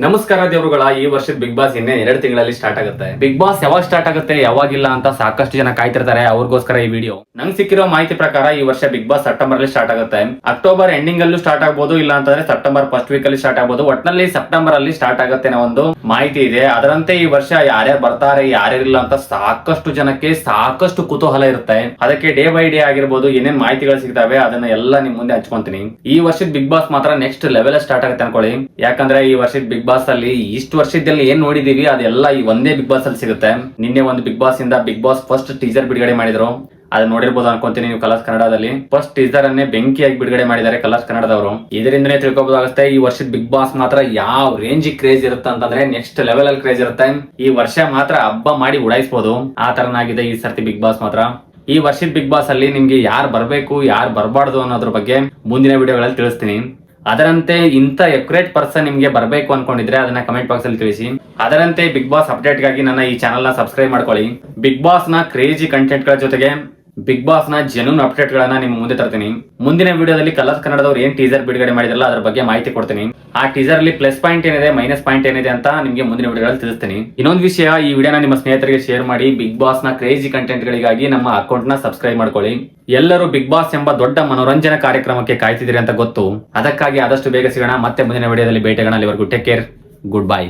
ನಮಸ್ಕಾರ ದೇವರುಗಳ. ಈ ವರ್ಷದ ಬಿಗ್ ಬಾಸ್ ಇನ್ನೇ 2 ತಿಂಗಳಲ್ಲಿ ಸ್ಟಾರ್ಟ್ ಆಗುತ್ತೆ. ಬಿಗ್ ಬಾಸ್ ಯಾವಾಗ ಸ್ಟಾರ್ಟ್ ಆಗುತ್ತೆ ಯಾವಾಗಿಲ್ಲ ಅಂತ ಸಾಕಷ್ಟು ಜನ ಕಾಯ್ತಿರ್ತಾರೆ. ಅವ್ರಿಗೋಸ್ಕರ ಈ ವಿಡಿಯೋ. ನಂಗೆ ಸಿಕ್ಕಿರೋ ಮಾಹಿತಿ ಪ್ರಕಾರ ಈ ವರ್ಷ ಬಿಗ್ ಬಾಸ್ ಸೆಪ್ಟೆಂಬರ್ ಅಲ್ಲಿ ಸ್ಟಾರ್ಟ್ ಆಗುತ್ತೆ. ಅಕ್ಟೋಬರ್ ಎಂಡಿಂಗ್ ಅಲ್ಲೂ ಸ್ಟಾರ್ಟ್ ಆಗ್ಬೋದು, ಇಲ್ಲ ಅಂತಂದ್ರೆ ಸೆಪ್ಟೆಂಬರ್ ಫಸ್ಟ್ ವೀಕ್ ಅಲ್ಲಿ ಸ್ಟಾರ್ಟ್ ಆಗ್ಬೋದು. ಒಟ್ಟಿನಲ್ಲಿ ಸೆಪ್ಟೆಂಬರ್ ಅಲ್ಲಿ ಸ್ಟಾರ್ಟ್ ಆಗುತ್ತೆ ಅನ್ನೋ ಒಂದು ಮಾಹಿತಿ ಇದೆ. ಅದರಂತೆ ಈ ವರ್ಷ ಯಾರ್ಯಾರು ಬರ್ತಾರೆ ಯಾರ್ಯಾರಿಲ್ಲ ಅಂತ ಸಾಕಷ್ಟು ಜನಕ್ಕೆ ಸಾಕಷ್ಟು ಕುತೂಹಲ ಇರುತ್ತೆ. ಅದಕ್ಕೆ ಡೇ ಬೈ ಡೇ ಆಗಿರ್ಬೋದು ಏನೇನ್ ಮಾಹಿತಿಗಳು ಸಿಗ್ತವೆ ಅದನ್ನ ಎಲ್ಲ ನಿಮ್ ಮುಂದೆ ಹಂಚ್ಕೊಂತೀನಿ. ಈ ವರ್ಷದ ಬಿಗ್ ಬಾಸ್ ಮಾತ್ರ ನೆಕ್ಸ್ಟ್ ಲೆವೆಲ್ ಸ್ಟಾರ್ಟ್ ಆಗುತ್ತೆ ಅನ್ಕೊಳ್ಳಿ. ಯಾಕಂದ್ರೆ ಈ ವರ್ಷದ ಬಿಗ್ ಬಾಸ್ ಅಲ್ಲಿ ಇಷ್ಟು ವರ್ಷದಲ್ಲಿ ಏನ್ ನೋಡಿದೀವಿ ಅದೆಲ್ಲ ಈ ಒಂದೇ ಬಿಗ್ ಬಾಸ್ ಅಲ್ಲಿ ಸಿಗುತ್ತೆ. ನಿನ್ನೆ ಒಂದು ಬಿಗ್ ಬಾಸ್ ಇಂದ ಬಿಗ್ ಬಾಸ್ ಫಸ್ಟ್ ಟೀಸರ್ ಬಿಡುಗಡೆ ಮಾಡಿದ್ರು. ಅದನ್ನ ನೋಡಿರ್ಬೋದು ಅನ್ಕೊಂತೀನಿ ನೀವು ಕಲರ್ಸ್ ಕನ್ನಡದಲ್ಲಿ. ಫಸ್ಟ್ ಟೀಸರ್ ಅನ್ನೇ ಬೆಂಕಿಯಾಗಿ ಬಿಡುಗಡೆ ಮಾಡಿದ್ದಾರೆ ಕಲರ್ಸ್ ಕನ್ನಡದವರು. ಇದರಿಂದನೇ ತಿಳ್ಕೊಬಹುದಾಗುತ್ತೆ ಈ ವರ್ಷದ ಬಿಗ್ ಬಾಸ್ ಮಾತ್ರ ಯಾವ ರೇಂಜ್ ಕ್ರೇಜ್ ಇರುತ್ತೆ ಅಂತಂದ್ರೆ ನೆಕ್ಸ್ಟ್ ಲೆವೆಲ್ ಅಲ್ಲಿ ಕ್ರೇಜ್ ಇರುತ್ತೆ. ಈ ವರ್ಷ ಮಾತ್ರ ಹಬ್ಬ ಮಾಡಿ ಉಡಾಯಿಸಬಹುದು. ಆ ತರನಾಗಿದೆ ಈ ಸರ್ತಿ ಬಿಗ್ ಬಾಸ್ ಮಾತ್ರ. ಈ ವರ್ಷದ ಬಿಗ್ ಬಾಸ್ ಅಲ್ಲಿ ನಿಮ್ಗೆ ಯಾರು ಬರ್ಬೇಕು ಯಾರು ಬರಬಾರ್ದು ಅನ್ನೋದ್ರ ಬಗ್ಗೆ ಮುಂದಿನ ವಿಡಿಯೋಗಳಲ್ಲಿ ತಿಳಿಸ್ತೀನಿ. ಅದರಂತೆ ಇಂಥ ಎಕ್ಯುರೇಟ್ ಪರ್ಸನ್ ನಿಮ್ಗೆ ಬರಬೇಕು ಅನ್ಕೊಂಡಿದ್ರೆ ಅದನ್ನ ಕಮೆಂಟ್ ಬಾಕ್ಸ್ ಅಲ್ಲಿ ತಿಳಿಸಿ. ಅದರಂತೆ ಬಿಗ್ ಬಾಸ್ ಅಪ್ಡೇಟ್ ಗಾಗಿ ನನ್ನ ಈ ಚಾನಲ್ ನ ಸಬ್ಸ್ಕ್ರೈಬ್ ಮಾಡ್ಕೊಳ್ಳಿ. ಬಿಗ್ ಬಾಸ್ ನ ಕ್ರೇಜಿ ಕಂಟೆಂಟ್ ಗಳ ಜೊತೆಗೆ ಬಿಗ್ ಬಾಸ್ ನ ಜೆನ್ಯೂನ್ ಅಪ್ಡೇಟ್ ಗಳನ್ನ ನಿಮ್ ಮುಂದೆ ತರ್ತೀನಿ. ಮುಂದಿನ ವಿಡಿಯೋದಲ್ಲಿ ಕಲರ್ಸ್ ಕನ್ನಡದವ್ರು ಏನ್ ಟೀಸರ್ ಬಿಡುಗಡೆ ಮಾಡಿದ್ರಲ್ಲ ಅದ್ರ ಬಗ್ಗೆ ಮಾಹಿತಿ ಕೊಡ್ತೀನಿ. ಆ ಟೀಸರ್ ಅಲ್ಲಿ ಪ್ಲಸ್ ಪಾಯಿಂಟ್ ಏನಿದೆ ಮೈನಸ್ ಪಾಯಿಂಟ್ ಏನಿದೆ ಅಂತ ನಿಮ್ಗೆ ಮುಂದಿನ ವಿಡಿಯೋದಲ್ಲಿ ತಿಳಿಸ್ತೀನಿ. ಇನ್ನೊಂದು ವಿಷಯ, ಈ ವಿಡಿಯೋನ ನಿಮ್ಮ ಸ್ನೇಹಿತರಿಗೆ ಶೇರ್ ಮಾಡಿ. ಬಿಗ್ ಬಾಸ್ ನ ಕ್ರೇಜಿ ಕಂಟೆಂಟ್ ಗಳಿಗಾಗಿ ನಮ್ಮ ಅಕೌಂಟ್ ನ ಸಬ್ಸ್ಕ್ರೈಬ್ ಮಾಡ್ಕೊಳ್ಳಿ. ಎಲ್ಲರೂ ಬಿಗ್ ಬಾಸ್ ಎಂಬ ದೊಡ್ಡ ಮನೋರಂಜನಾ ಕಾರ್ಯಕ್ರಮಕ್ಕೆ ಕಾಯ್ತಿದ್ದೀರಿ ಅಂತ ಗೊತ್ತು. ಅದಕ್ಕಾಗಿ ಆದಷ್ಟು ಬೇಗ ಸಿಗೋಣ. ಮತ್ತೆ ಮುಂದಿನ ವಿಡಿಯೋದಲ್ಲಿ ಭೇಟಿಯಾಗೋಣ. ಅಲ್ಲಿವರೆಗೂ ಟೇಕ್ ಕೇರ್, ಗುಡ್ ಬೈ.